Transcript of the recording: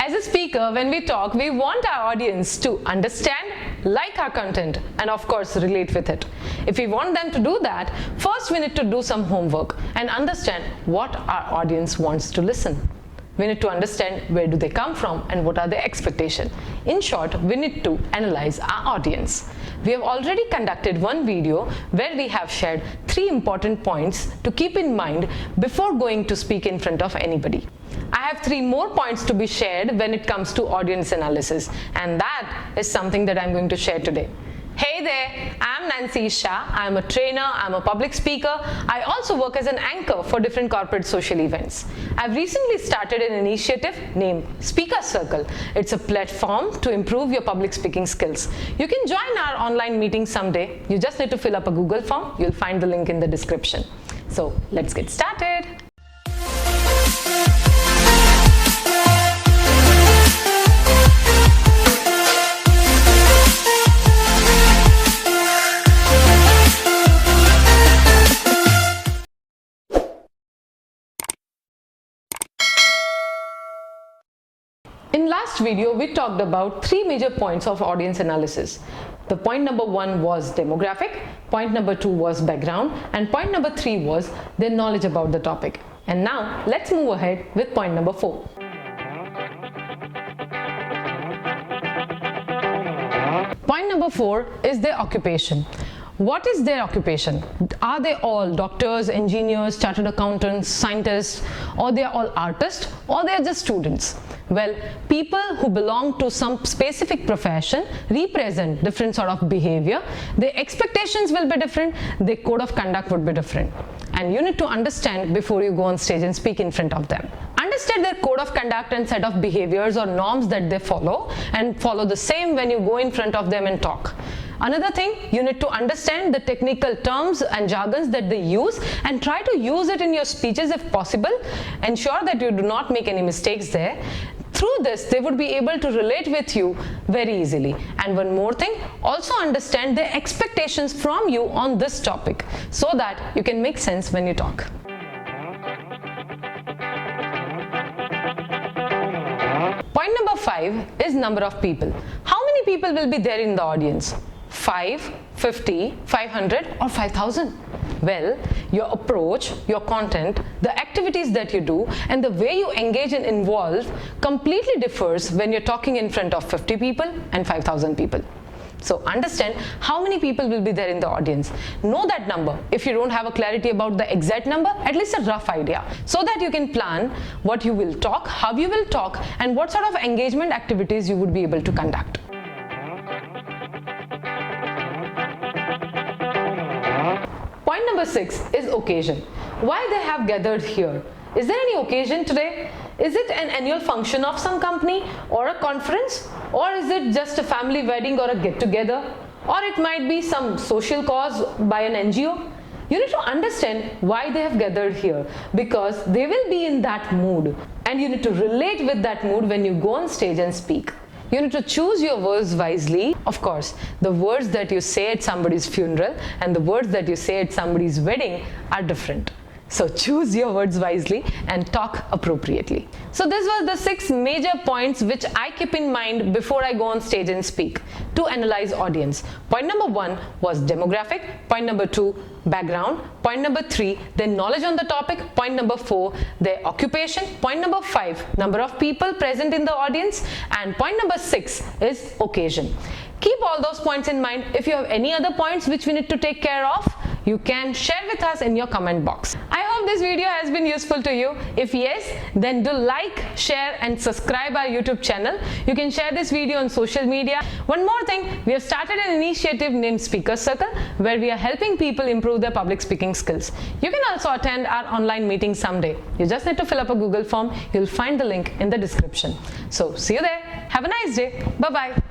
As a speaker, when we talk, we want our audience to understand, like our content, and of course relate with it. If we want them to do that, first we need to do some homework and understand what our audience wants to listen. We need to understand where do they come from and what are their expectations. In short, we need to analyze our audience. We have already conducted one video where we have shared 3 important points to keep in mind before going to speak in front of anybody. I have 3 more points to be shared when it comes to audience analysis, and that is something that I'm going to share today. Hey there, I'm Nancy Shah. I'm a trainer, I'm a public speaker. I also work as an anchor for different corporate social events. I've recently started an initiative named Speaker Circle. It's a platform to improve your public speaking skills. You can join our online meeting someday. You just need to fill up a Google form. You'll find the link in the description. So let's get started. In last video, we talked about 3 major points of audience analysis. The point number 1 was demographic, point number 2 was background, and point number 3 was their knowledge about the topic. And now let's move ahead with point number 4. Point number 4 is their occupation. What is their occupation? Are they all doctors, engineers, chartered accountants, scientists, or they are all artists, or they are just students? Well, people who belong to some specific profession represent different sort of behavior. Their expectations will be different, their code of conduct would be different. And you need to understand before you go on stage and speak in front of them. Understand their code of conduct and set of behaviors or norms that they follow, and follow the same when you go in front of them and talk. Another thing, you need to understand the technical terms and jargons that they use and try to use it in your speeches if possible. Ensure that you do not make any mistakes there. Through this, they would be able to relate with you very easily. And one more thing, also understand their expectations from you on this topic so that you can make sense when you talk. Point number 5 is number of people. How many people will be there in the audience? 5, 50, 500 or 5,000? Well, your approach, your content, the activities that you do, and the way you engage and involve completely differs when you're talking in front of 50 people and 5,000 people. So understand how many people will be there in the audience. Know that number. If you don't have a clarity about the exact number, at least a rough idea, so that you can plan what you will talk, how you will talk, and what sort of engagement activities you would be able to conduct. Point number 6 is occasion. Why they have gathered here? Is there any occasion today? Is it an annual function of some company or a conference? Or is it just a family wedding or a get-together? Or it might be some social cause by an NGO? You need to understand why they have gathered here, because they will be in that mood, and you need to relate with that mood when you go on stage and speak. You need to choose your words wisely. Of course, the words that you say at somebody's funeral and the words that you say at somebody's wedding are different. So choose your words wisely and talk appropriately. So this was the 6 major points which I keep in mind before I go on stage and speak to analyze audience. Point number 1 was demographic. Point number 2, background. Point number 3, their knowledge on the topic. Point number 4, their occupation. Point number 5, number of people present in the audience. And point number 6 is occasion. Keep all those points in mind. If you have any other points which we need to take care of, you can share with us in your comment box. I hope this video has been useful to you. If yes, then do like, share and subscribe our YouTube channel. You can share this video on social media. One more thing, we have started an initiative named Speaker Circle, where we are helping people improve their public speaking skills. You can also attend our online meeting someday. You just need to fill up a Google form. You'll find the link in the description. So see you there. Have a nice day. Bye-bye.